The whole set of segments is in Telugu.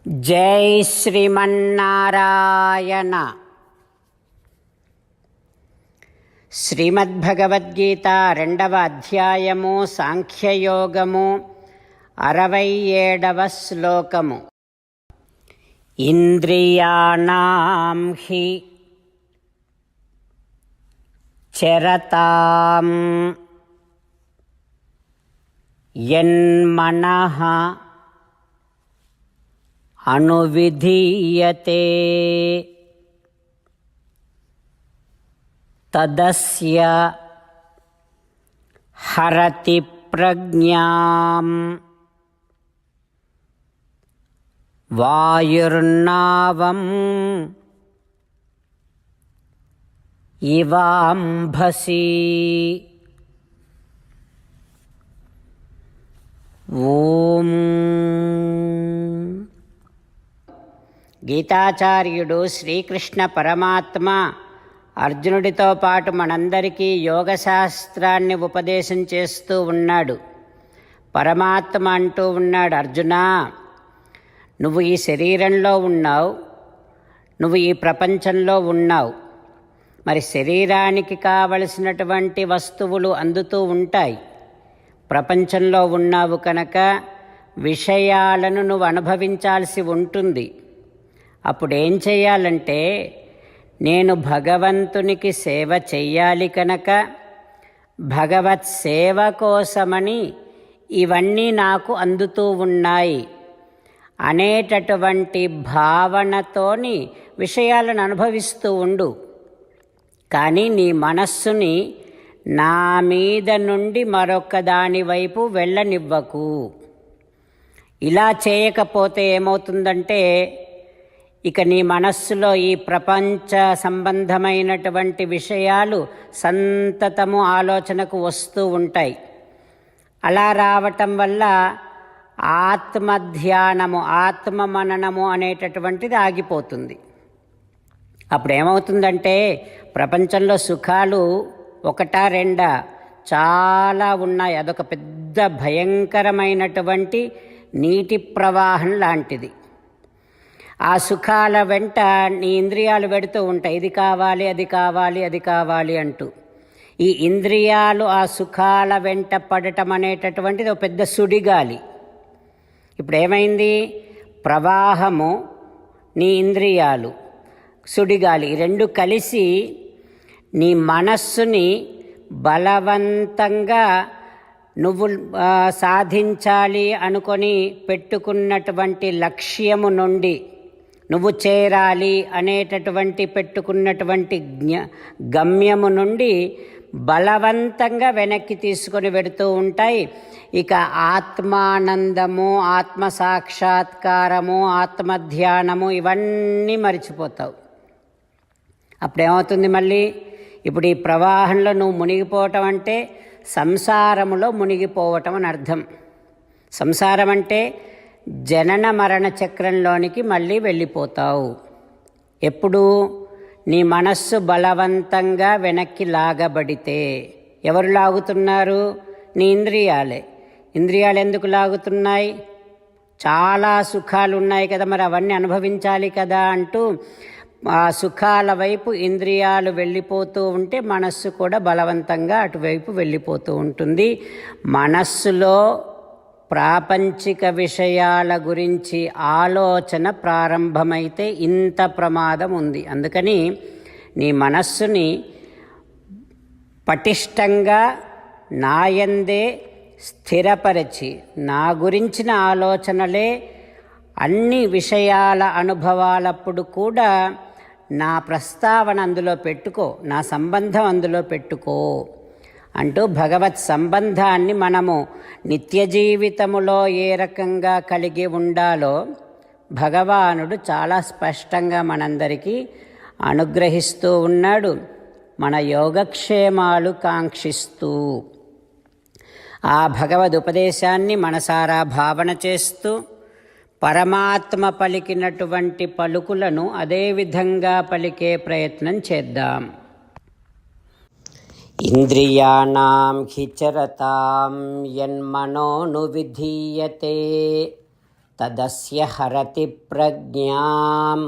జై శ్రీమన్నారాయణ. శ్రీమద్భగవద్గీత 2వ అధ్యాయము సాంఖ్యయోగము 67వ శ్లోకము. ఇంద్రియాణాం హి చరతాం యన్మనః అనువిధీయతే తదస్య హరతి ప్రజ్ఞాం వాయుర్నావం ఇవాంభసి. ఓం. గీతాచార్యుడు శ్రీకృష్ణ పరమాత్మ అర్జునుడితో పాటు మనందరికీ యోగశాస్త్రాన్ని ఉపదేశం చేస్తూ ఉన్నాడు. పరమాత్మ అంటూ ఉన్నాడు, అర్జునా, నువ్వు ఈ శరీరంలో ఉన్నావు, నువ్వు ఈ ప్రపంచంలో ఉన్నావు. మరి శరీరానికి కావలసినటువంటి వస్తువులు అందుతూ ఉంటాయి. ప్రపంచంలో ఉన్నావు కనుక విషయాలను నువ్వు అనుభవించాల్సి ఉంటుంది. అప్పుడేం చేయాలంటే, నేను భగవంతునికి సేవ చెయ్యాలి కనుక భగవత్ సేవ కోసమని ఇవన్నీ నాకు అందుతూ ఉన్నాయి అనేటటువంటి భావనతోని విషయాలను అనుభవిస్తూ ఉండు. కానీ నీ మనస్సుని నా మీద నుండి మరొక దాని వైపు వెళ్ళనివ్వకు. ఇలా చేయకపోతే ఏమవుతుందంటే, ఇక నీ మనస్సులో ఈ ప్రపంచ సంబంధమైనటువంటి విషయాలు సంతతము ఆలోచనకు వస్తూ ఉంటాయి. అలా రావటం వల్ల ఆత్మధ్యానము, ఆత్మమననము అనేటటువంటిది ఆగిపోతుంది. అప్పుడు ఏమవుతుందంటే, ప్రపంచంలో సుఖాలు ఒకటా రెండా చాలా ఉన్నాయి. అదొక పెద్ద భయంకరమైనటువంటి నీటి ప్రవాహం లాంటిది. ఆ సుఖాల వెంట నీ ఇంద్రియాలు వెడుతూ ఉంటాయి, ఇది కావాలి, అది కావాలి, అది కావాలి అంటూ. ఈ ఇంద్రియాలు ఆ సుఖాల వెంట పడటం అనేటటువంటిది ఒక పెద్ద సుడిగాలి. ఇప్పుడు ఏమైంది? ప్రవాహము, నీ ఇంద్రియాలు, సుడిగాలి, ఈ రెండు కలిసి నీ మనస్సుని బలవంతంగా నువ్వు సాధించాలి అనుకొని పెట్టుకున్నటువంటి లక్ష్యము నుండి, నువ్వు చేరాలి అనేటటువంటి పెట్టుకున్నటువంటి గమ్యము నుండి బలవంతంగా వెనక్కి తీసుకొని వెడుతూ ఉంటాయి. ఇక ఆత్మానందము, ఆత్మసాక్షాత్కారము, ఆత్మధ్యానము ఇవన్నీ మరిచిపోతావు. అప్పుడేమవుతుంది మళ్ళీ? ఇప్పుడు ఈ ప్రవాహంలో నువ్వు మునిగిపోవటం అంటే సంసారములో మునిగిపోవటం అని అర్థం. సంసారం అంటే జనన మరణ చక్రంలోనికి మళ్ళీ వెళ్ళిపోతావు. ఎప్పుడు? నీ మనస్సు బలవంతంగా వెనక్కి లాగబడితే. ఎవరు లాగుతున్నారు? నీ ఇంద్రియాలే. ఇంద్రియాలు ఎందుకు లాగుతున్నాయి? చాలా సుఖాలు ఉన్నాయి కదా, మరి అవన్నీ అనుభవించాలి కదా అంటూ ఆ సుఖాల వైపు ఇంద్రియాలు వెళ్ళిపోతూ ఉంటే మనస్సు కూడా బలవంతంగా అటువైపు వెళ్ళిపోతూ ఉంటుంది. మనస్సులో ప్రాపంచిక విషయాల గురించి ఆలోచన ప్రారంభమైతే ఇంత ప్రమాదం ఉంది. అందుకని నీ మనస్సుని పటిష్టంగా నాయందే స్థిరపరచి, నా గురించిన ఆలోచనలే అన్ని విషయాల అనుభవాలప్పుడు కూడా నా ప్రస్తావన అందులో పెట్టుకో, నా సంబంధం అందులో పెట్టుకో అంటూ భగవత్ సంబంధాన్ని మనము నిత్య జీవితములో ఏ రకంగా కలిగి ఉండాలో భగవానుడు చాలా స్పష్టంగా మనందరికీ అనుగ్రహిస్తూ ఉన్నాడు. మన యోగక్షేమాలు కాంక్షిస్తూ ఆ భగవద్ ఉపదేశాన్ని మనసారా భావన చేస్తూ పరమాత్మ పలికినటువంటి పలుకులను అదేవిధంగా పలికే ప్రయత్నం చేద్దాం. ఇంద్రియాణాం హి చరతాం యన్మనోనువిధీయతే తదస్య హరతి ప్రజ్ఞాం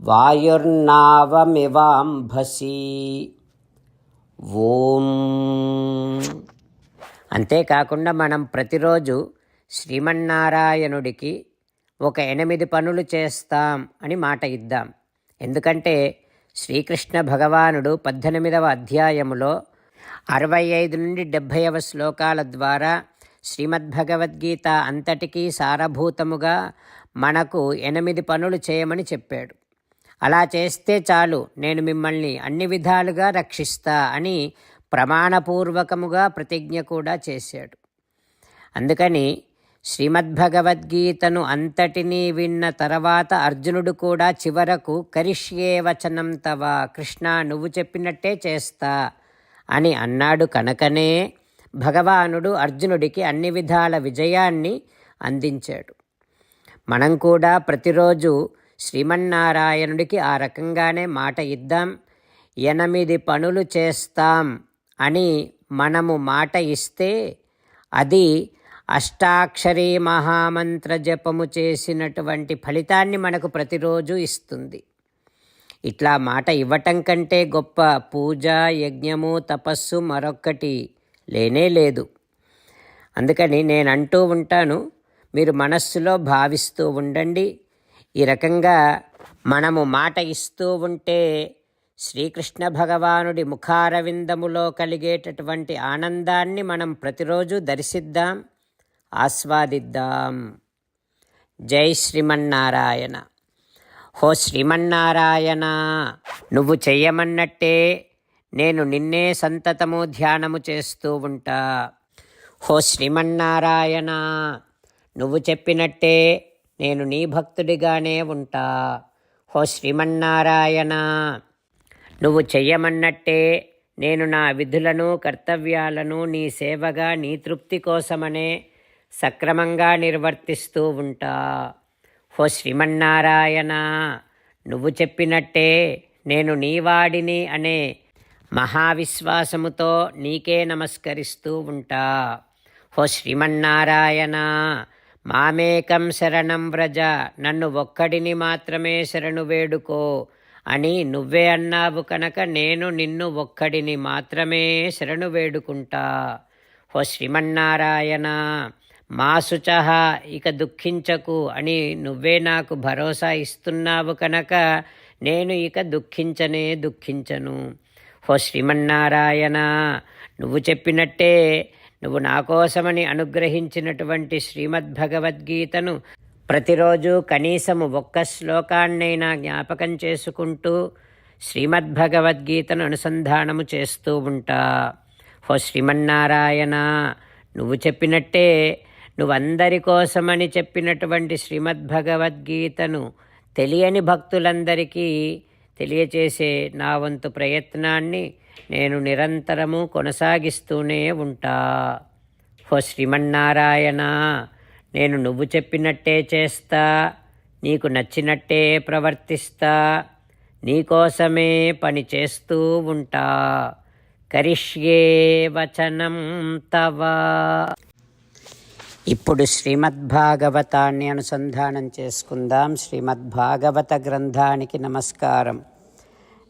వాయుర్నావమివాంభసి. ఓం. అంతేకాకుండా మనం ప్రతిరోజు శ్రీమన్నారాయణుడికి ఒక 8 పనులు చేస్తాం అని మాట ఇద్దాం. ఎందుకంటే శ్రీకృష్ణ భగవానుడు 18వ అధ్యాయములో 65 నుండి 70వ శ్లోకాల ద్వారా శ్రీమద్భగవద్గీత అంతటికీ సారభూతముగా మనకు 8 పనులు చేయమని చెప్పాడు. అలా చేస్తే చాలు, నేను మిమ్మల్ని అన్ని విధాలుగా రక్షిస్తా అని ప్రమాణపూర్వకముగా ప్రతిజ్ఞ కూడా చేశాడు. అందుకని శ్రీమద్భగవద్గీతను అంతటినీ విన్న తర్వాత అర్జునుడు కూడా చివరకు కరిష్యే వచనం తవ, కృష్ణ నువ్వు చెప్పినట్టే చేస్తా అని అన్నాడు. కనుకనే భగవానుడు అర్జునుడికి అన్ని విధాల విజయాన్ని అందించాడు. మనం కూడా ప్రతిరోజు శ్రీమన్నారాయణుడికి ఆ రకంగానే మాట ఇద్దాం. 8 పనులు చేస్తాం అని మనము మాట ఇస్తే అది అష్టాక్షరీ మహామంత్ర జపము చేసినటువంటి ఫలితాన్ని మనకు ప్రతిరోజు ఇస్తుంది. ఇట్లా మాట ఇవ్వటం కంటే గొప్ప పూజ, యజ్ఞము, తపస్సు మరొక్కటి లేనే లేదు. అందుకని నేను అంటూ ఉంటాను, మీరు మనస్సులో భావిస్తూ ఉండండి. ఈ రకంగా మనము మాట ఇస్తూ ఉంటే శ్రీకృష్ణ భగవానుడి ముఖారవిందములో కలిగేటటువంటి ఆనందాన్ని మనం ప్రతిరోజు దర్శిద్దాం, ఆస్వాదిద్దాం. జై శ్రీమన్నారాయణ. హో శ్రీమన్నారాయణ, నువ్వు చెయ్యమన్నట్టే నేను నిన్నే సంతతము ధ్యానము చేస్తూ ఉంటా. హో శ్రీమన్నారాయణ, నువ్వు చెప్పినట్టే నేను నీ భక్తుడిగానే ఉంటా. హో శ్రీమన్నారాయణ, నువ్వు చెయ్యమన్నట్టే నేను నా విధులను, కర్తవ్యాలను నీ సేవగా, నీ తృప్తి కోసమనే సక్రమంగా నిర్వర్తిస్తూ ఉంటా. హో శ్రీమన్నారాయణ, నువ్వు చెప్పినట్టే నేను నీవాడిని అనే మహావిశ్వాసముతో నీకే నమస్కరిస్తూ ఉంటా. హో శ్రీమన్నారాయణ, మామేకం శరణం వ్రజ, నన్ను ఒక్కడిని మాత్రమే శరణు వేడుకో అని నువ్వే అన్నావు కనుక నేను నిన్ను ఒక్కడిని మాత్రమే శరణు వేడుకుంటా. హో శ్రీమన్నారాయణ, మా శుచః, ఇక దుఃఖించకు అని నువ్వే నాకు భరోసా ఇస్తున్నావు కనుక నేను ఇక దుఃఖించను. హో శ్రీమన్నారాయణ, నువ్వు చెప్పినట్టే నువ్వు నా కోసమని అనుగ్రహించినటువంటి శ్రీమద్భగవద్గీతను ప్రతిరోజు కనీసము 1 శ్లోకాన్నైనా జ్ఞాపకం చేసుకుంటూ శ్రీమద్భగవద్గీతను అనుసంధానము చేస్తూ ఉంటా. హో శ్రీమన్నారాయణ, నువ్వు చెప్పినట్టే నువ్వు అందరి కోసమని చెప్పినటువంటి శ్రీమద్భగవద్గీతను తెలియని భక్తులందరికీ తెలియచేసే నా వంతు ప్రయత్నాన్ని నేను నిరంతరము కొనసాగిస్తూనే ఉంటా. హో శ్రీమన్నారాయణ, నేను నువ్వు చెప్పినట్టే చేస్తా, నీకు నచ్చినట్టే ప్రవర్తిస్తా, నీకోసమే పని చేస్తూ ఉంటా. కరిష్యే వచనం తవ. ఇప్పుడు శ్రీమద్భాగవతాన్ని అనుసంధానం చేసుకుందాం. శ్రీమద్భాగవత గ్రంథానికి నమస్కారం.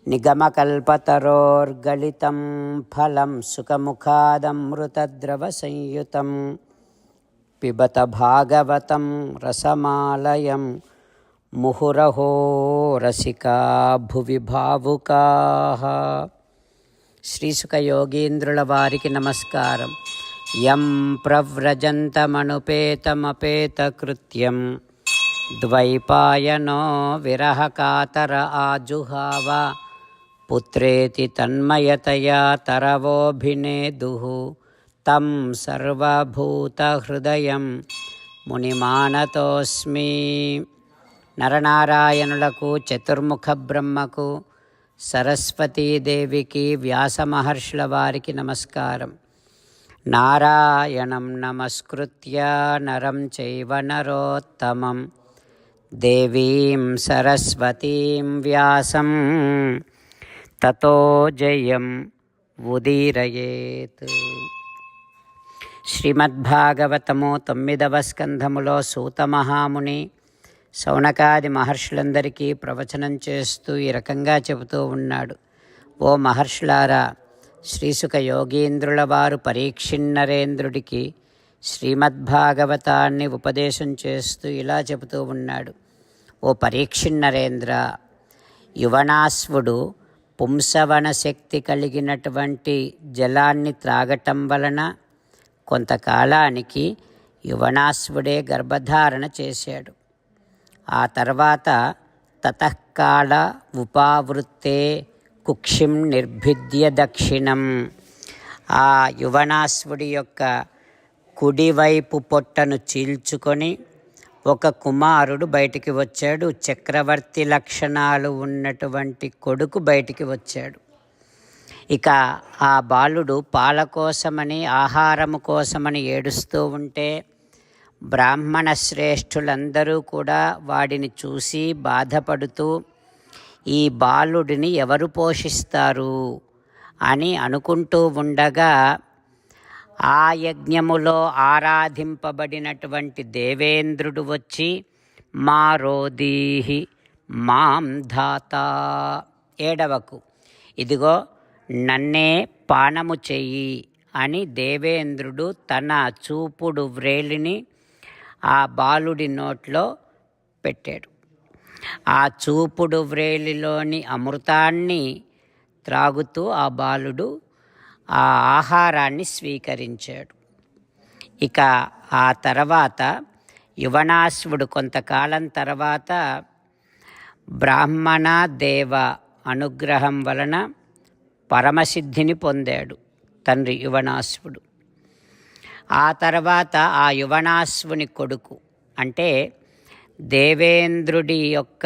నిగమకల్పతరోర్గళితం ఫలం సుఖముఖాదమృతద్రవ సంయుతం పిబత భాగవతం రసమాలయం ముహురహో రసికా భువి భావుకాః. శ్రీసుఖ యోగీంద్రుల వారికి నమస్కారం. యం ప్రవ్రజంతమనుపేతమపేతకృత్యం ద్వైపాయనో విరహకాతర ఆజుహావ పుత్రేతి తన్మయతయా తరవోభినేదుః తం సర్వభూతహృదయం మునిమానతోస్మి. నరనారాయణులకు, చతుర్ముఖ బ్రహ్మకు, సరస్వతీదేవికి, వ్యాసమహర్షుల వారికి నమస్కారం. నారాయణం నమస్కృత్య నరం చైవ నరోత్తమం దేవీం సరస్వతీం వ్యాసం తతో జయం ఉదీరయేత్. శ్రీమద్భాగవతము 9వ స్కంధములో సూత మహాముని శౌనకాది మహర్షులందరికీ ప్రవచనం చేస్తూ ఈ రకంగా చెబుతూ ఉన్నాడు. ఓ మహర్షులారా, శ్రీసుక యోగీంద్రుల వారు పరీక్షిన్నరేంద్రుడికి శ్రీమద్భాగవతాన్ని ఉపదేశం చేస్తూ ఇలా చెబుతూ ఉన్నాడు. ఓ పరీక్షిన్నరేంద్ర, యువనాశ్వుడు పుంసవన శక్తి కలిగినటువంటి జలాన్ని త్రాగటం వలన కొంతకాలానికి యువనాశ్వుడే గర్భధారణ చేశాడు. ఆ తర్వాత తతకాల ఉపావృత్తే కుక్షిం నిర్భిద్య దక్షిణం, ఆ యువనాశ్వుడి యొక్క కుడివైపు పొట్టను చీల్చుకొని ఒక కుమారుడు బయటికి వచ్చాడు. చక్రవర్తి లక్షణాలు ఉన్నటువంటి కొడుకు బయటికి వచ్చాడు. ఇక ఆ బాలుడు పాల కోసమని, ఆహారము కోసమని ఏడుస్తూ ఉంటే బ్రాహ్మణ శ్రేష్ఠులందరూ కూడా వాడిని చూసి బాధపడుతూ ఈ బాలుడిని ఎవరు పోషిస్తారు అని అనుకుంటూ ఉండగా ఆ యజ్ఞములో ఆరాధింపబడినటువంటి దేవేంద్రుడు వచ్చి మా రోదీహి మాం ధాత, ఏడవకు, ఇదిగో నన్నే పానము చెయ్యి అని దేవేంద్రుడు తన చూపుడు వ్రేలిని ఆ బాలుడి నోట్లో పెట్టాడు. ఆ చూపుడు వ్రేలిలోని అమృతాన్ని త్రాగుతూ ఆ బాలుడు ఆ ఆహారాన్ని స్వీకరించాడు. ఇక ఆ తర్వాత యువనాశ్వుడు కొంతకాలం తర్వాత బ్రాహ్మణ దేవ అనుగ్రహం వలన పరమసిద్ధిని పొందాడు తండ్రి యువనాశ్వుడు. ఆ తర్వాత ఆ యువనాశ్వుని కొడుకు అంటే దేవేంద్రుడి యొక్క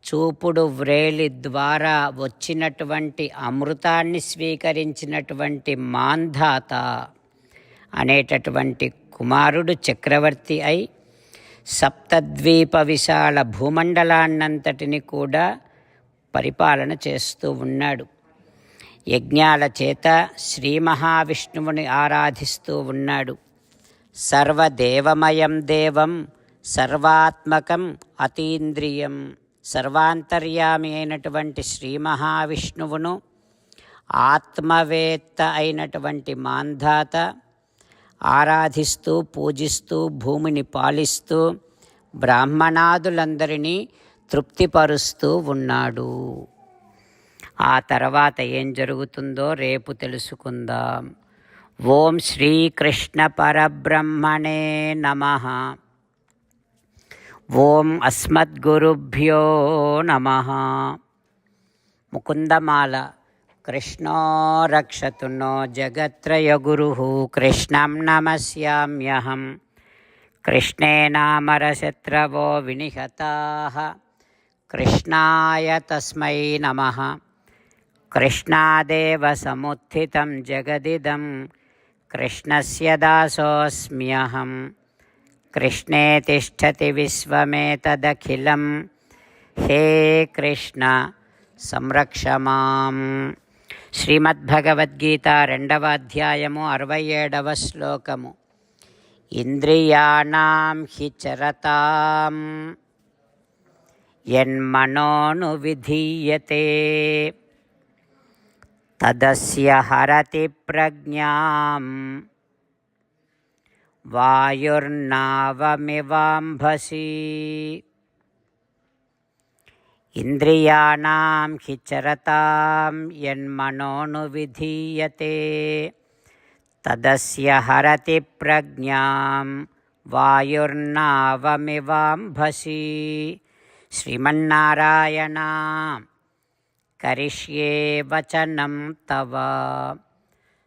చూపుడు వ్రేలి ద్వారా వచ్చినటువంటి అమృతాన్ని స్వీకరించినటువంటి మాంధాత అనేటటువంటి కుమారుడు చక్రవర్తి అయి సప్తద్వీప విశాల భూమండలాన్నంతటిని కూడా పరిపాలన చేస్తూ ఉన్నాడు. యజ్ఞాల చేత శ్రీ మహావిష్ణువుని ఆరాధిస్తూ ఉన్నాడు. సర్వదేవమయం దేవం సర్వాత్మకం అతీంద్రియం, సర్వాంతర్యామి అయినటువంటి శ్రీ మహావిష్ణువును ఆత్మవేత్త అయినటువంటి మాంధాత ఆరాధిస్తూ పూజిస్తూ భూమిని పాలిస్తూ బ్రాహ్మణాదులందరినీ తృప్తిపరుస్తూ ఉన్నాడు. ఆ తర్వాత ఏం జరుగుతుందో రేపు తెలుసుకుందాం. ఓం శ్రీకృష్ణ పరబ్రహ్మణే నమః. ఓం అస్మద్గురుభ్యో నమః. ముకుందమాల. కృష్ణో రక్షతు నో జగత్రయగురుః కృష్ణం నమస్యామ్యహం. కృష్ణేనామరశత్రవో వినిహతాః కృష్ణాయ తస్మై నమః. కృష్ణాదేవ సముత్థితం జగదిదం కృష్ణస్య దాసోऽస్మ్యహం. కృష్ణే తిష్టతి విశ్వమేతదఖిలం హే కృష్ణ సంరక్ష మాం. శ్రీమద్భగవద్గీత 2వ అధ్యాయము 67వ శ్లోకము. ఇంద్రియాణాం హి చరతాం యన్మనోను విధీయతే తదస్య హరతి ప్రజ్ఞాం వాయుర్నావమివాంభసి. ఇంద్రియాణాం హి చరతాం యన్మనోను విధీయతే తదస్య హరతి ప్రజ్ఞాం వాయుర్నావమివాంభసి. శ్రీమన్నారాయణ కరిష్యే వచనం తవ.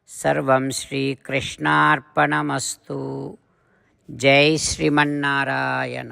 సర్వం శ్రీకృష్ణార్పణమస్తు. జై శ్రీమన్నారాయణ.